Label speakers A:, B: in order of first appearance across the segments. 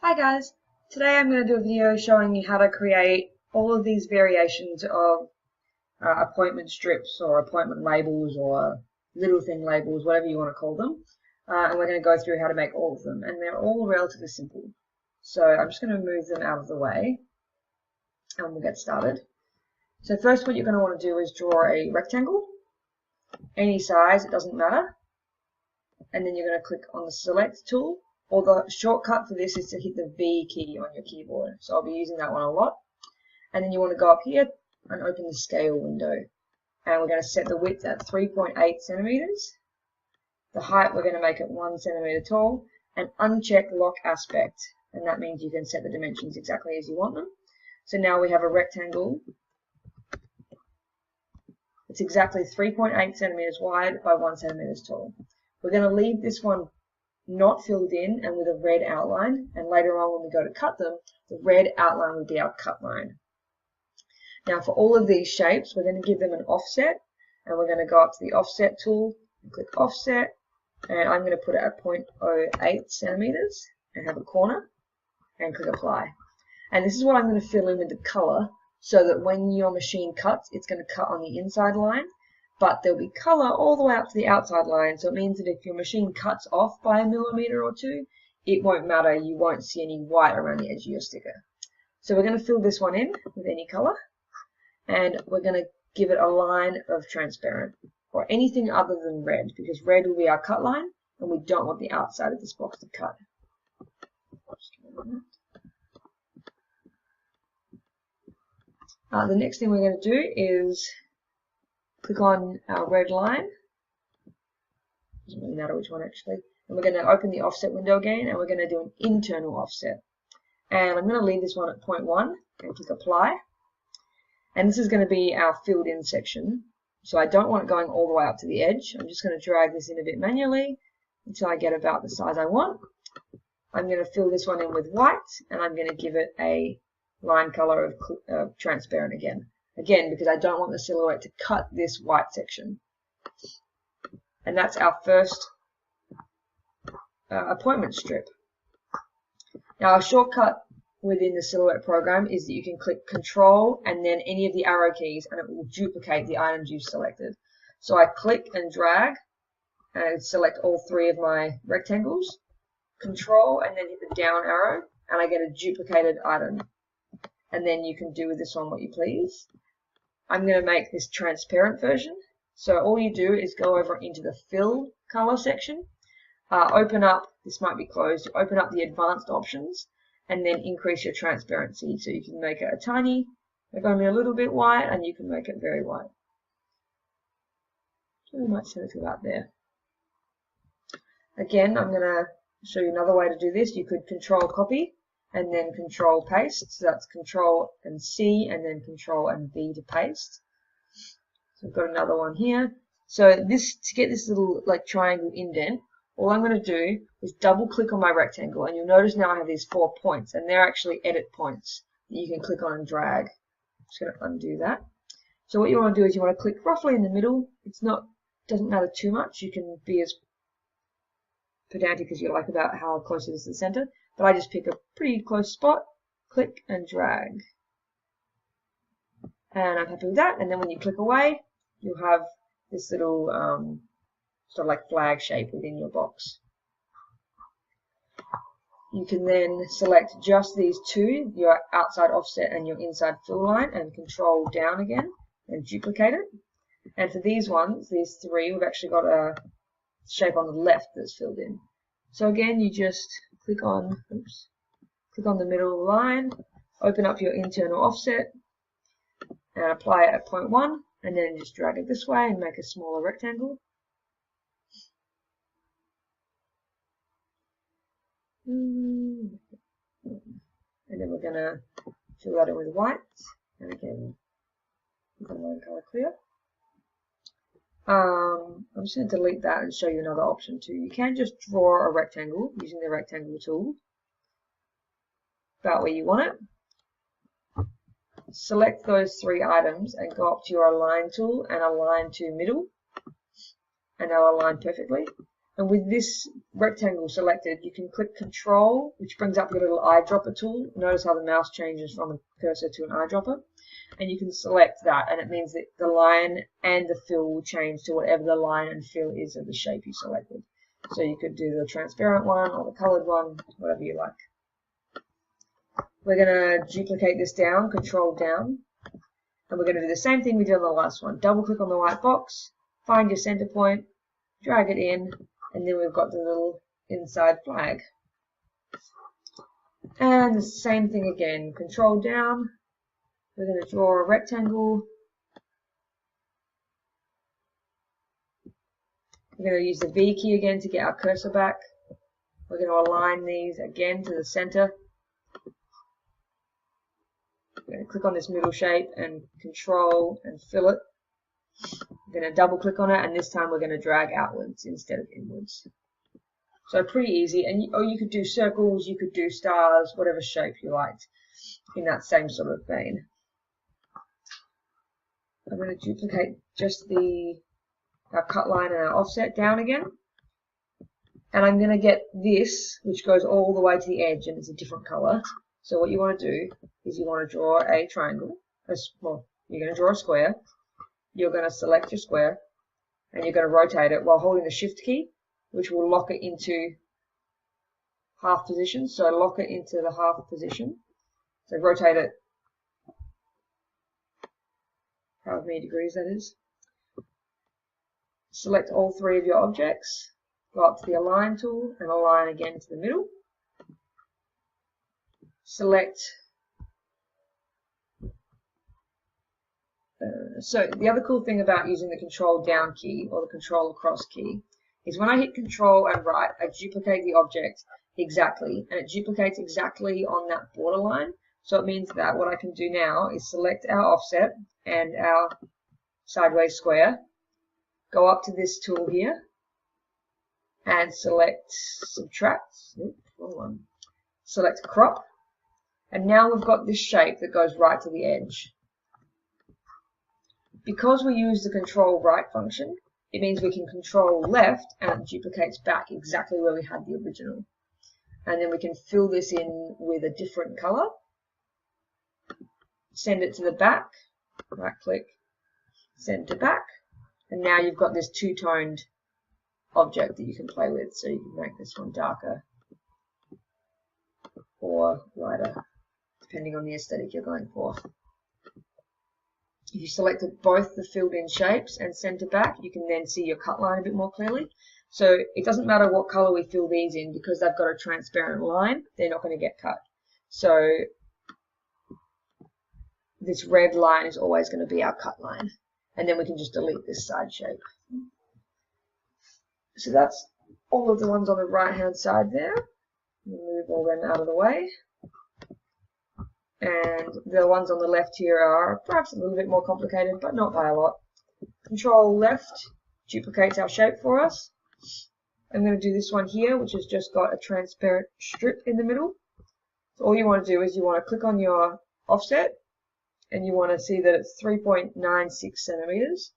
A: Hi guys, today I'm going to do a video showing you how to create all of these variations of appointment strips or appointment labels or little thing labels, whatever you want to call them. And we're going to go through how to make all of them, and they're all relatively simple. So I'm just going to move them out of the way and we'll get started. So first what you're going to want to do is draw a rectangle, any size, it doesn't matter. And then you're going to click on the select tool. Or the shortcut for this is to hit the V key on your keyboard. So I'll be using that one a lot. And then you want to go up here and open the scale window. And we're going to set the width at 3.8 centimeters. The height we're going to make it 1 centimeter tall. And uncheck lock aspect. And that means you can set the dimensions exactly as you want them. So now we have a rectangle. It's exactly 3.8 centimeters wide by 1 centimeters tall. We're going to leave this one not filled in and with a red outline, and later on when we go to cut them, the red outline will be our cut line. Now for all of these shapes, we're going to give them an offset, and we're going to go up to the offset tool and click offset, and I'm going to put it at 0.08 centimeters and have a corner and click apply. And this is what I'm going to fill in with the color so that when your machine cuts, it's going to cut on the inside line. But there'll be color all the way up to the outside line, so it means that if your machine cuts off by a millimeter or two, it won't matter, you won't see any white around the edge of your sticker. So we're going to fill this one in with any color, and we're going to give it a line of transparent, or anything other than red, because red will be our cut line, and we don't want the outside of this box to cut. The next thing we're going to do is click on our red line, doesn't really matter which one actually, and we're going to open the offset window again, and we're going to do an internal offset. And I'm going to leave this one at 0.1 and click apply. And this is going to be our filled in section. So I don't want it going all the way up to the edge. I'm just going to drag this in a bit manually until I get about the size I want. I'm going to fill this one in with white, and I'm going to give it a line color of transparent again. Again, because I don't want the silhouette to cut this white section. And that's our first appointment strip. Now, a shortcut within the silhouette program is that you can click Control and then any of the arrow keys, and it will duplicate the items you've selected. So I click and drag and select all three of my rectangles, Control, and then hit the down arrow, and I get a duplicated item. And then you can do with this one what you please. I'm going to make this transparent version. So all you do is go over into the fill color section, open up, this might be closed, open up the advanced options, and then increase your transparency. So you can make it a tiny, like only a little bit white, and you can make it very white. So we might set it to about there. Again, I'm going to show you another way to do this. You could Control copy and then Control paste. So that's Control and C and then Control and V to paste. So I've got another one here. So this, to get this little like triangle indent, all I'm going to do is double click on my rectangle, and you'll notice now I have these 4 points, and they're actually edit points that you can click on and drag. I'm just going to undo that. So what you want to do is you want to click roughly in the middle. Doesn't matter too much. You can be as pedantic as you like about how close it is to the center. But I just pick a pretty close spot, click and drag. And I'm happy with that. And then when you click away, you'll have this little sort of like flag shape within your box. You can then select just these two, your outside offset and your inside fill line, and Control down again and duplicate it. And for these ones, these three, we've actually got a shape on the left that's filled in. So again, you just click on the middle line, open up your internal offset, and apply it at 0.1, and then just drag it this way and make a smaller rectangle. And then we're going to fill that in with white, and again, line color clear. I'm just going to delete that and show you another option too. You can just draw a rectangle using the rectangle tool about where you want it. Select those three items and go up to your align tool and align to middle, and they'll align perfectly. And with this rectangle selected, you can click Control, which brings up your little eyedropper tool. Notice how the mouse changes from a cursor to an eyedropper. And you can select that, and it means that the line and the fill will change to whatever the line and fill is of the shape you selected. So you could do the transparent one or the colored one, whatever you like. We're going to duplicate this down, Control down, and we're going to do the same thing we did on the last one. Double click on the white box, find your center point, drag it in, and then we've got the little inside flag. And the same thing again, Control down. We're going to draw a rectangle. We're going to use the V key again to get our cursor back. We're going to align these again to the center. We're going to click on this middle shape and Control and fill it. We're going to double click on it, and this time we're going to drag outwards instead of inwards. So pretty easy. And you could do circles, you could do stars, whatever shape you liked in that same sort of vein. I'm going to duplicate just our cut line and our offset down again. And I'm going to get this, which goes all the way to the edge, and it's a different color. So what you want to do is you want to draw a triangle. Well, you're going to draw a square. You're going to select your square, and you're going to rotate it while holding the Shift key, which will lock it into half position. So lock it into the half position. So rotate it however many degrees that is. Select all three of your objects, go up to the Align tool and align again to the middle. Select, so the other cool thing about using the Control down key or the Control across key is when I hit Control and right, I duplicate the object exactly, and it duplicates exactly on that borderline. So it means that what I can do now is select our offset and our sideways square, go up to this tool here, and select subtract, select crop, and now we've got this shape that goes right to the edge. Because we use the Control right function, it means we can Control left and it duplicates back exactly where we had the original. And then we can fill this in with a different color, send it to the back, right click, send to back, and now you've got this two-toned object that you can play with. So you can make this one darker or lighter, depending on the aesthetic you're going for. If you selected both the filled in shapes and send to back, you can then see your cut line a bit more clearly. So it doesn't matter what color we fill these in, because they've got a transparent line, they're not going to get cut. So this red line is always going to be our cut line, and then we can just delete this side shape. So that's all of the ones on the right hand side there. Move all them out of the way, and the ones on the left here are perhaps a little bit more complicated, but not by a lot. Control left duplicates our shape for us. I'm going to do this one here, which has just got a transparent strip in the middle. So all you want to do is you want to click on your offset, and you want to see that it's 3.96 centimeters.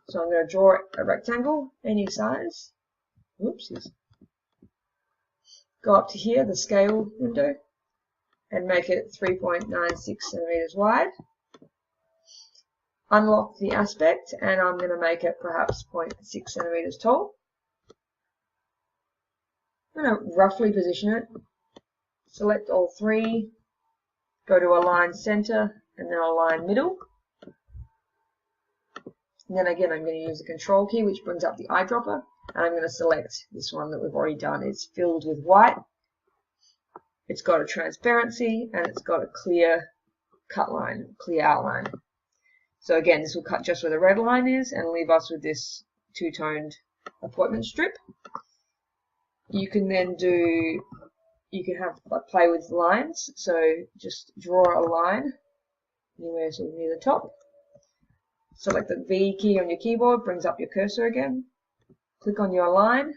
A: So I'm going to draw a rectangle, any size. Whoopsies. Go up to here, the scale window, and make it 3.96 centimeters wide. Unlock the aspect, and I'm going to make it perhaps 0.6 centimeters tall. I'm going to roughly position it. Select all three, go to Align Center, and then Align Middle. And then again, I'm going to use the Control key, which brings up the eyedropper, and I'm going to select this one that we've already done. It's filled with white. It's got a transparency, and it's got a clear cut line, clear outline. So again, this will cut just where the red line is and leave us with this two-toned appointment strip. You can then do, you can have like play with lines. So just draw a line anywhere sort of near the top. Select the V key on your keyboard, brings up your cursor again. Click on your line.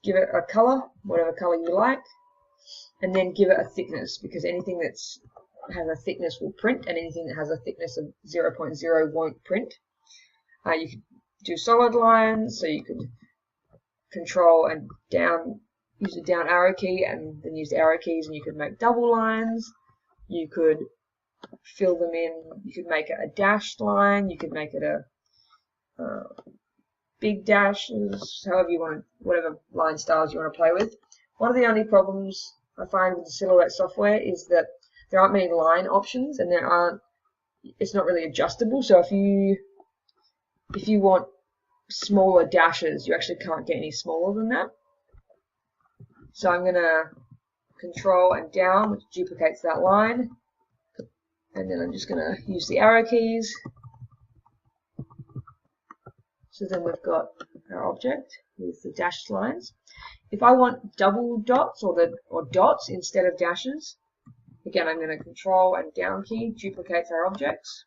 A: Give it a color, whatever color you like, and then give it a thickness, because anything that has a thickness will print, and anything that has a thickness of 0.0 won't print. You can do solid lines, so you could control and down, use the down arrow key and then use the arrow keys, and you could make double lines. You could fill them in, you could make it a dashed line, you could make it a big dashes, however you want, whatever line styles you want to play with. One of the only problems I find with the Silhouette software is that there aren't many line options, and it's not really adjustable. So if you want smaller dashes, you actually can't get any smaller than that. So I'm gonna control and down, which duplicates that line, and then I'm just gonna use the arrow keys. So then we've got our object with the dashed lines. If I want double dots or dots instead of dashes, again I'm going to control and down key, duplicates our objects.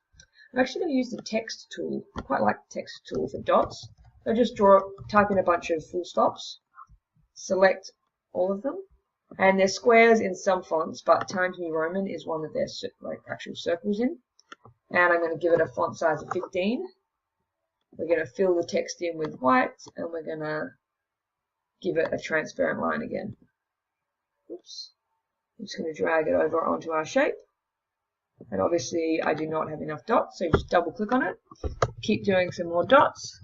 A: I'm actually going to use the text tool. I quite like the text tool for dots. So just type in a bunch of full stops, select all of them, and they're squares in some fonts, but Times New Roman is one that there's like actual circles in. And I'm going to give it a font size of 15. We're going to fill the text in with white, and we're going to give it a transparent line again. Oops. I'm just going to drag it over onto our shape. And obviously I do not have enough dots, so you just double click on it. Keep doing some more dots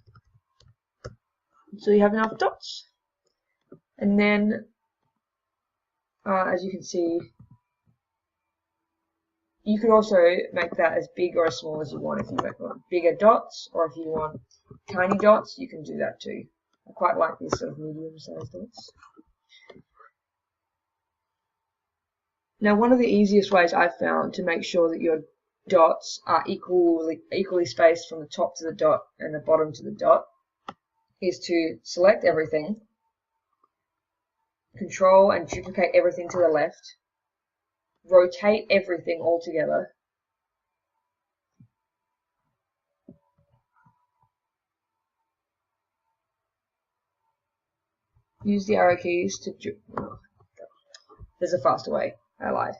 A: until you have enough dots. And then, as you can see, you could also make that as big or as small as you want. If you want bigger dots, or if you want tiny dots, you can do that too. I quite like these sort of medium-sized dots. Now, one of the easiest ways I've found to make sure that your dots are equally spaced from the top to the dot and the bottom to the dot is to select everything, control and duplicate everything to the left, rotate everything all together, use the arrow keys to there's a faster way, I lied.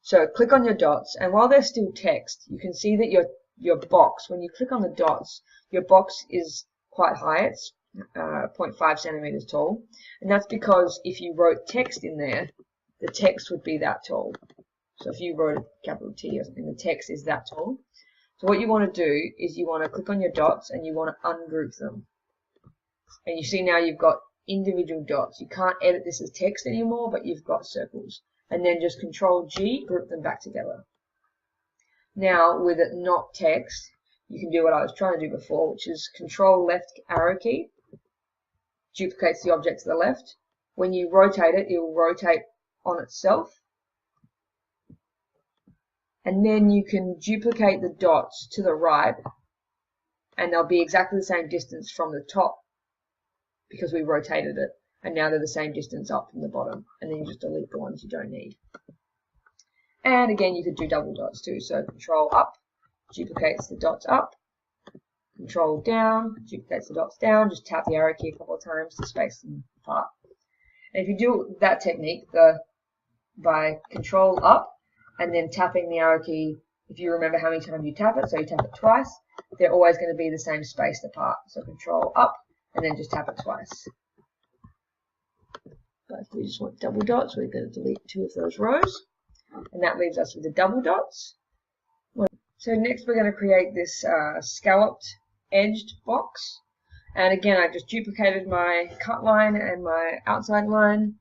A: So click on your dots, and while they're still text, you can see that your box, when you click on the dots, your box is quite high. It's 0.5 centimeters tall, and that's because if you wrote text in there, the text would be that tall. So if you wrote a capital T or something, the text is that tall. So what you want to do is you want to click on your dots and you want to ungroup them. And you see now you've got individual dots. You can't edit this as text anymore, but you've got circles. And then just Control G, group them back together. Now with it not text, you can do what I was trying to do before, which is Control left arrow key, duplicates the object to the left. When you rotate it, it will rotate on itself. And then you can duplicate the dots to the right, and they'll be exactly the same distance from the top because we rotated it, and now they're the same distance up from the bottom, and then you just delete the ones you don't need. And again, you could do double dots too, so Control up, duplicates the dots up, Control down, duplicates the dots down, just tap the arrow key a couple of times to space them apart. And if you do that technique by Control up, and then tapping the arrow key, if you remember how many times you tap it, so you tap it twice, they're always going to be the same spaced apart. So Control up, and then just tap it twice. But if we just want double dots, we're going to delete 2 of those rows, and that leaves us with the double dots. So next we're going to create this scalloped edged box, and again I just duplicated my cut line and my outside line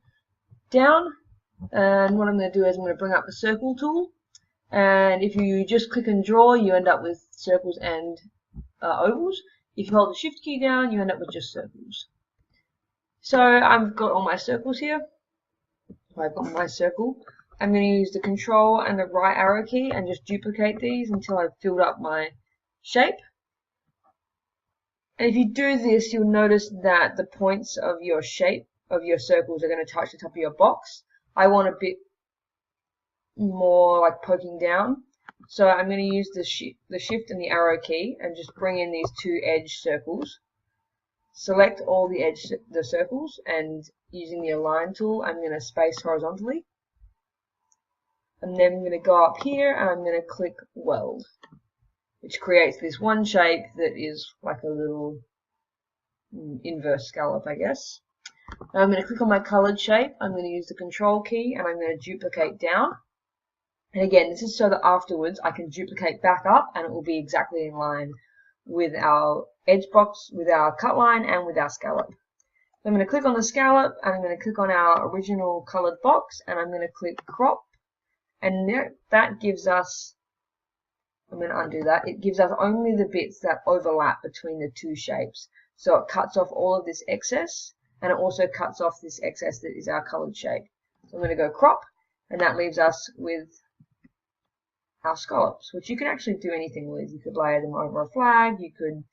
A: down. And what I'm going to do is I'm going to bring up the circle tool, and if you just click and draw, you end up with circles and ovals. If you hold the shift key down, you end up with just circles. So I've got all my circles here. I've got my circle. I'm going to use the Control and the right arrow key and just duplicate these until I've filled up my shape. And if you do this, you'll notice that the points of your shape of your circles are going to touch the top of your box. I want a bit more like poking down, so I'm going to use the shift and the arrow key and just bring in these 2 edge circles. Select all the circles, and using the align tool, I'm going to space horizontally. And then I'm going to go up here and I'm going to click weld, which creates this one shape that is like a little inverse scallop, I guess. Now I'm going to click on my colored shape. I'm going to use the control key and I'm going to duplicate down. And again, this is so that afterwards I can duplicate back up and it will be exactly in line with our edge box, with our cut line, and with our scallop. So I'm going to click on the scallop and I'm going to click on our original colored box and I'm going to click crop. And that gives us, I'm going to undo that, it gives us only the bits that overlap between the two shapes. So it cuts off all of this excess and it also cuts off this excess that is our colored shape. So I'm going to go crop and that leaves us with our scallops, which you can actually do anything with. You could layer them over a flag, you could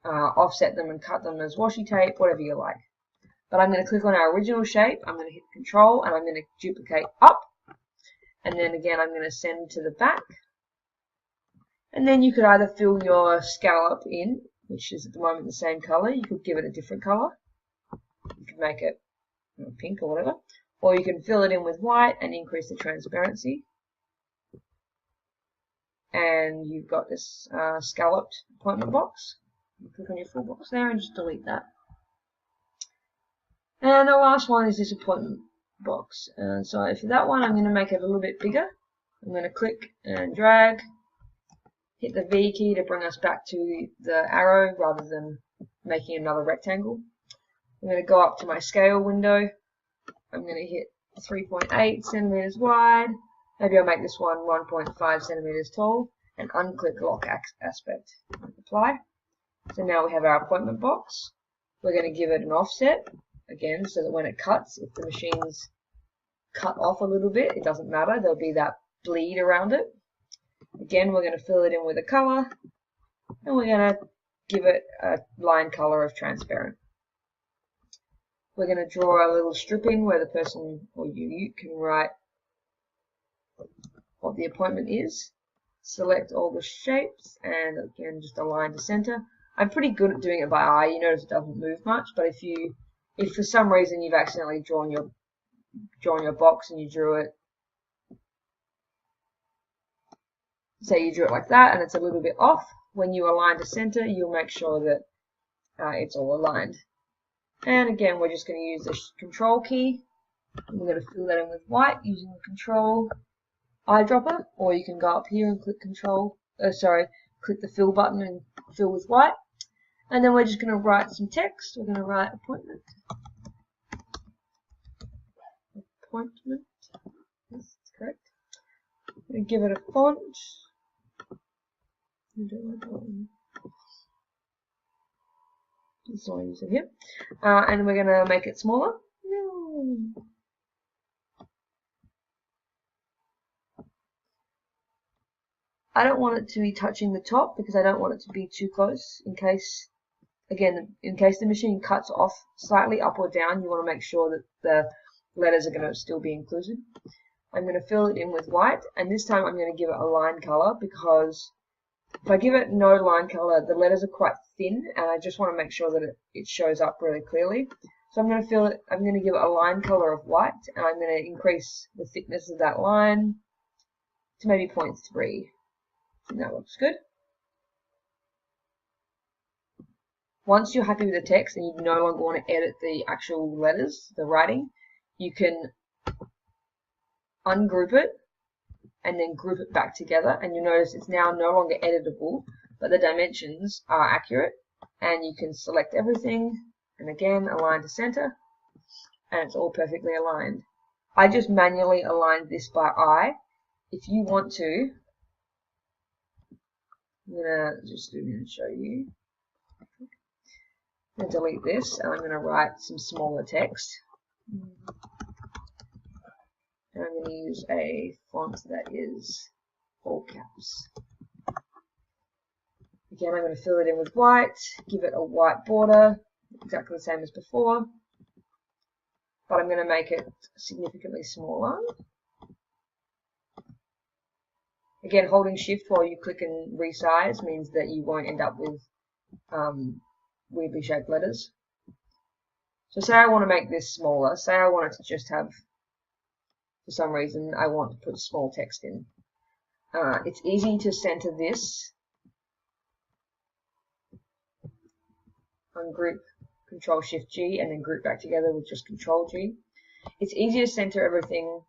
A: offset them and cut them as washi tape, whatever you like. But I'm going to click on our original shape, I'm going to hit control and I'm going to duplicate up, and then again I'm going to send to the back, and then you could either fill your scallop in, which is at the moment the same color, you could give it a different color, you could make it pink or whatever, or you can fill it in with white and increase the transparency. And you've got this scalloped appointment box. You click on your full box there and just delete that. And the last one is this appointment box. And so for that one, I'm going to make it a little bit bigger. I'm going to click and drag, hit the V key to bring us back to the arrow rather than making another rectangle. I'm going to go up to my scale window. I'm going to hit 3.8 centimeters wide. Maybe I'll make this one 1.5 centimeters tall and unclick lock aspect. Apply. So now we have our appointment box. We're going to give it an offset again so that when it cuts, if the machine's cut off a little bit, it doesn't matter. There'll be that bleed around it. Again, we're going to fill it in with a color and we're going to give it a line color of transparent. We're going to draw a little strip in where the person or you can write what the appointment is. Select all the shapes and again just align to center. I'm pretty good at doing it by eye. You notice it doesn't move much, but if for some reason you've accidentally drawn your box and you drew it, say you drew it like that and it's a little bit off, when you align to center you'll make sure that it's all aligned. And again we're just going to use the control key. We're going to fill that in with white using the control eyedropper, or you can go up here and click click the fill button and fill with white. And then we're just going to write some text. We're going to write appointment. Appointment. Yes, that's correct. I'm going to give it a font. This one I use it here. And we're going to make it smaller. I don't want it to be touching the top because I don't want it to be too close in case the machine cuts off slightly up or down, you want to make sure that the letters are going to still be included. I'm going to fill it in with white, and this time I'm going to give it a line color because if I give it no line color, the letters are quite thin and I just want to make sure that it shows up really clearly. So I'm going to give it a line color of white, and I'm going to increase the thickness of that line to maybe 0.3. And that looks good. Once you're happy with the text and you no longer want to edit the actual letters, the writing, you can ungroup it and then group it back together, and you'll notice it's now no longer editable, but the dimensions are accurate, and you can select everything and again align to center, and it's all perfectly aligned. I just manually aligned this by eye. If you want to, I'm going to just zoom in and show you. I'm going to delete this and I'm going to write some smaller text. And I'm going to use a font that is all caps. Again, I'm going to fill it in with white, give it a white border, exactly the same as before, but I'm going to make it significantly smaller. Again, holding shift while you click and resize means that you won't end up with weirdly shaped letters. So say I want to make this smaller, say I want it to just have, for some reason, I want to put small text in. It's easy to center this, ungroup Control Shift G and then group back together with just Control G. It's easy to center everything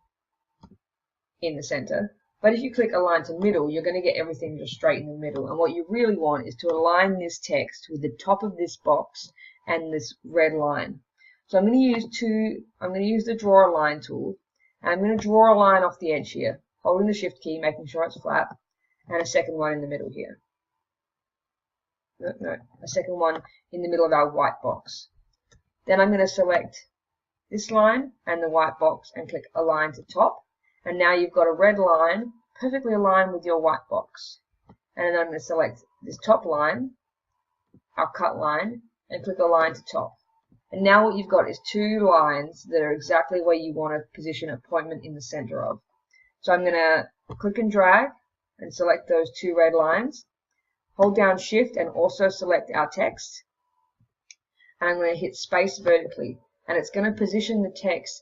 A: in the center, but if you click Align to Middle, you're going to get everything just straight in the middle. And what you really want is to align this text with the top of this box and this red line. So I'm going to use the Draw a Line tool, and I'm going to draw a line off the edge here, holding the Shift key, making sure it's flat, and a second one in the middle here. A second one in the middle of our white box. Then I'm going to select this line and the white box and click Align to Top. And now you've got a red line perfectly aligned with your white box. And then I'm going to select this top line, our cut line, and click Align to Top. And now what you've got is two lines that are exactly where you want to position a appointment in the center of. So I'm going to click and drag and select those two red lines. Hold down Shift and also select our text. And I'm going to hit space vertically. And it's going to position the text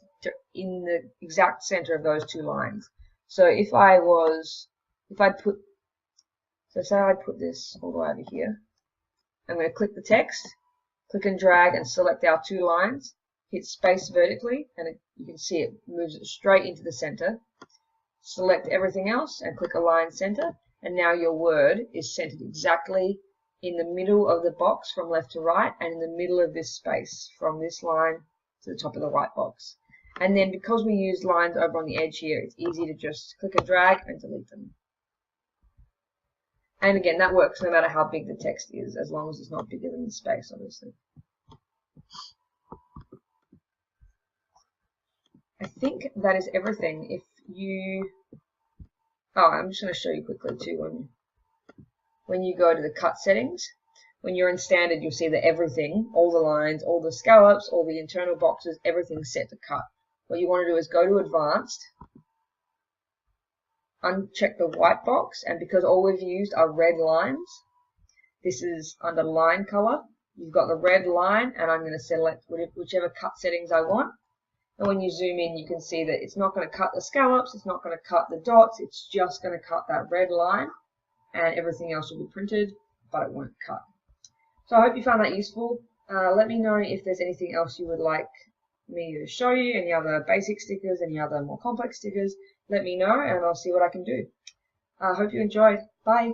A: in the exact center of those two lines. So say I put this all the way over here. I'm going to click the text, click and drag and select our two lines, hit space vertically, and you can see it moves it straight into the center. Select everything else and click Align Center, and now your word is centered exactly in the middle of the box from left to right and in the middle of this space from this line to the top of the right box. And then because we use lines over on the edge here, it's easy to just click and drag and delete them. And again, that works no matter how big the text is, as long as it's not bigger than the space, obviously. I think that is everything. If you... Oh, I'm just going to show you quickly too. When you go to the cut settings, when you're in standard, you'll see that everything, all the lines, all the scallops, all the internal boxes, everything's set to cut. What you want to do is go to advanced, uncheck the white box, and because all we've used are red lines, this is under line color. You've got the red line, and I'm going to select whichever cut settings I want. And when you zoom in, you can see that it's not going to cut the scallops, it's not going to cut the dots, it's just going to cut that red line, and everything else will be printed, but it won't cut. So I hope you found that useful. Let me know if there's anything else you would like me to show you, any other basic stickers, any other more complex stickers. Let me know and I'll see what I can do. I hope you enjoyed. Bye.